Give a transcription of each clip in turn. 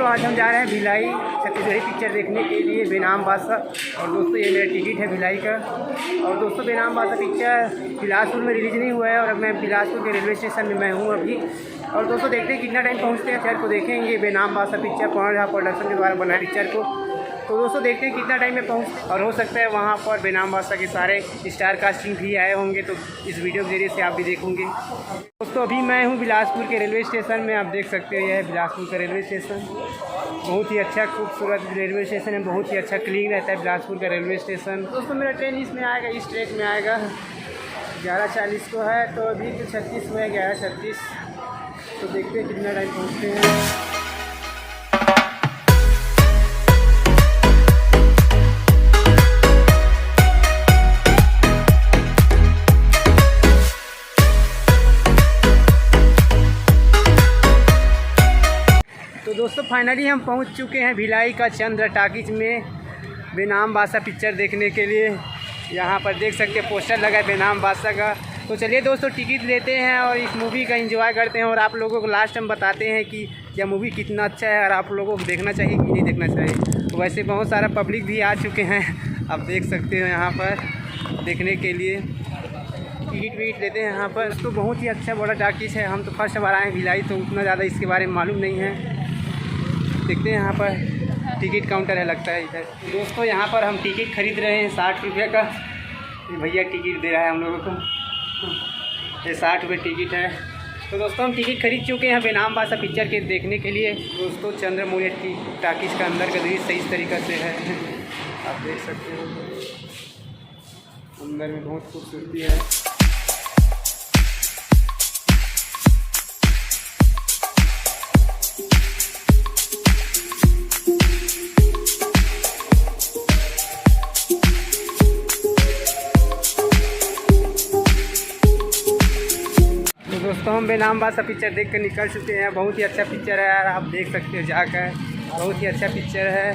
दोस्तों आज हम जा रहे हैं भिलाई छत्तीसगढ़ी पिक्चर देखने के लिए बेनाम बादशाह। और दोस्तों ये मेरा टिकट है भिलाई का। और दोस्तों बेनाम बादशाह पिक्चर बिलासपुर में रिलीज़ नहीं हुआ है और अब मैं बिलासपुर के रेलवे स्टेशन में मैं हूँ अभी। और दोस्तों देखते हैं कितना टाइम पहुँचते हैं पिक्चर को देखेंगे। बेनाम बादशाह पिक्चर पवन झा प्रोडक्शन के द्वारा बनाया पिक्चर को। तो दोस्तों देखते हैं कितना टाइम में पहुँच और हो सकता है वहाँ पर बेनाम बादशाह के सारे स्टार कास्टिंग भी आए होंगे, तो इस वीडियो के जरिए से आप भी देखोगे। दोस्तों अभी मैं हूँ बिलासपुर के रेलवे स्टेशन में, आप देख सकते हो यह है बिलासपुर का रेलवे स्टेशन। बहुत ही अच्छा खूबसूरत रेलवे स्टेशन है, बहुत ही अच्छा क्लीन रहता है बिलासपुर का रेलवे स्टेशन। दोस्तों मेरा ट्रेन इसमें आएगा, इस ट्रैक में आएगा 11:40 को है, तो अभी तो 36 में है 11:36। तो देखते हैं कितना टाइम पहुँचते हैं। तो दोस्तों फाइनली हम पहुंच चुके हैं भिलाई का चंद्र टाकीज में बेनाम बादशाह पिक्चर देखने के लिए। यहां पर देख सकते हैं पोस्टर लगा है बेनाम बादशाह का। तो चलिए दोस्तों टिकट लेते हैं और इस मूवी का एंजॉय करते हैं और आप लोगों को लास्ट टाइम बताते हैं कि यह मूवी कितना अच्छा है और आप लोगों को देखना चाहिए कि नहीं देखना चाहिए। तो वैसे बहुत सारा पब्लिक भी आ चुके हैं, आप देख सकते हो यहाँ पर देखने के लिए। टिकट विकट लेते हैं यहाँ पर। तो बहुत ही अच्छा बड़ा टाकीज है। हम तो फर्स्ट बार आए हैं भिलाई, तो उतना ज़्यादा इसके बारे में मालूम नहीं है। देखते हैं यहाँ पर टिकट काउंटर है लगता है इधर। दोस्तों यहाँ पर हम टिकट खरीद रहे हैं 60 रुपये का। ये भैया टिकट दे रहा है हम लोगों को, ये 60 रुपये टिकट है। तो दोस्तों हम टिकट खरीद चुके हैं बेनाम बादशाह पिक्चर के देखने के लिए। दोस्तों चंद्रमौली की टाकीज का अंदर का दृश्य सही तरीक़ा से है, आप देख सकते हो। अंदर में बहुत खूबसूरती है। दोस्तों हम बेनाम बादशाह पिक्चर देख कर निकल चुके हैं। बहुत ही अच्छा पिक्चर है यार, आप देख सकते हो जाकर, बहुत ही अच्छा पिक्चर है।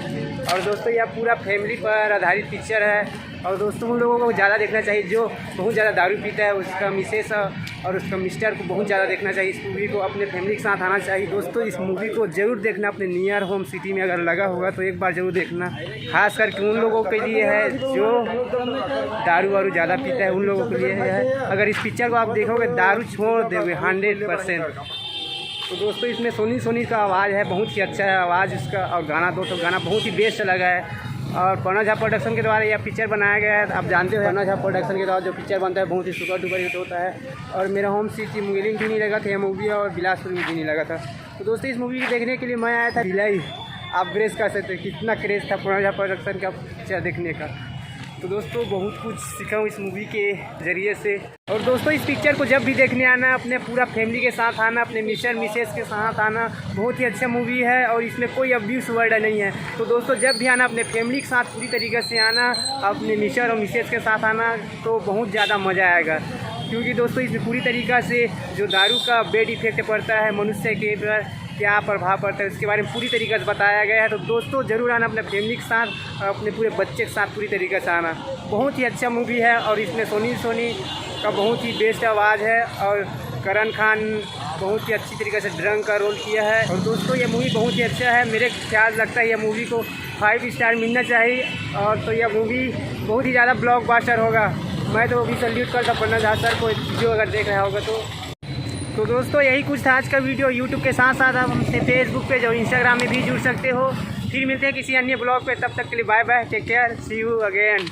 और दोस्तों यह पूरा फैमिली पर आधारित पिक्चर है। और दोस्तों उन लोगों को ज़्यादा देखना चाहिए जो बहुत ज़्यादा दारू पीता है, उसका मिसेस और उसका मिस्टर को बहुत ज़्यादा देखना चाहिए। इस मूवी को अपने फैमिली के साथ आना चाहिए। दोस्तों इस मूवी को ज़रूर देखना, अपने नियर होम सिटी में अगर लगा होगा तो एक बार ज़रूर देखना। खास करके उन लोगों के लिए है जो दारू वारू ज़्यादा पीता है, उन लोगों के लिए है। अगर इस पिक्चर को आप देखोगे दारू छोड़ दोगे 100%। तो दोस्तों इसमें सोनी का आवाज़ है, बहुत ही अच्छा है आवाज़ इसका। और गाना गाना बहुत ही बेस्ट लगा है। और पवन झा प्रोडक्शन के द्वारा यह पिक्चर बनाया गया है। आप जानते हो पवन झा प्रोडक्शन के द्वारा जो पिक्चर बनता है बहुत ही सुपर डुपर हिट होता है। और मेरा होम सिटी मुंगेली भी नहीं लगा था यह मूवी, और बिलासपुर में भी नहीं लगा था। तो दोस्तों इस मूवी को देखने के लिए मैं आया था भिलाई। आप ब्रेस कर सकते हो कितना क्रेज़ था पवन झा प्रोडक्शन का पिक्चर देखने का। तो दोस्तों बहुत कुछ सीखा हूँ इस मूवी के ज़रिए से। और दोस्तों इस पिक्चर को जब भी देखने आना, अपने पूरा फैमिली के साथ आना, अपने मिसेस के साथ आना। बहुत ही अच्छा मूवी है और इसमें कोई अब्यूज़ वर्ड नहीं है। तो दोस्तों जब भी आना अपने फैमिली के साथ पूरी तरीके से आना, अपने मिसेस के साथ आना, तो बहुत ज़्यादा मज़ा आएगा। क्योंकि दोस्तों इसमें पूरी तरीक़ा से जो दारू का बैड इफेक्ट पड़ता है मनुष्य के पर, क्या प्रभाव पड़ता है, उसके बारे में पूरी तरीके से बताया गया है। तो दोस्तों ज़रूर आना अपने फैमिली के साथ और अपने पूरे बच्चे के साथ पूरी तरीके से आना। बहुत ही अच्छा मूवी है और इसमें सोनी का बहुत ही बेस्ट आवाज़ है। और करण खान बहुत ही अच्छी तरीके से ड्रंक का रोल किया है। और दोस्तों ये मूवी बहुत ही अच्छा है। मेरे ख्याल लगता है यह मूवी को 5 स्टार मिलना चाहिए। और तो यह मूवी बहुत ही ज़्यादा ब्लॉकबस्टर होगा। मैं तो अभी सल्यूट करता पवन झा सर को, जो अगर देख रहा होगा तो दोस्तों यही कुछ था आज का वीडियो। यूट्यूब के साथ साथ आप हमसे फेसबुक पे और इंस्टाग्राम में भी जुड़ सकते हो। फिर मिलते हैं किसी अन्य ब्लॉग पे, तब तक के लिए bye bye, take care, see you again.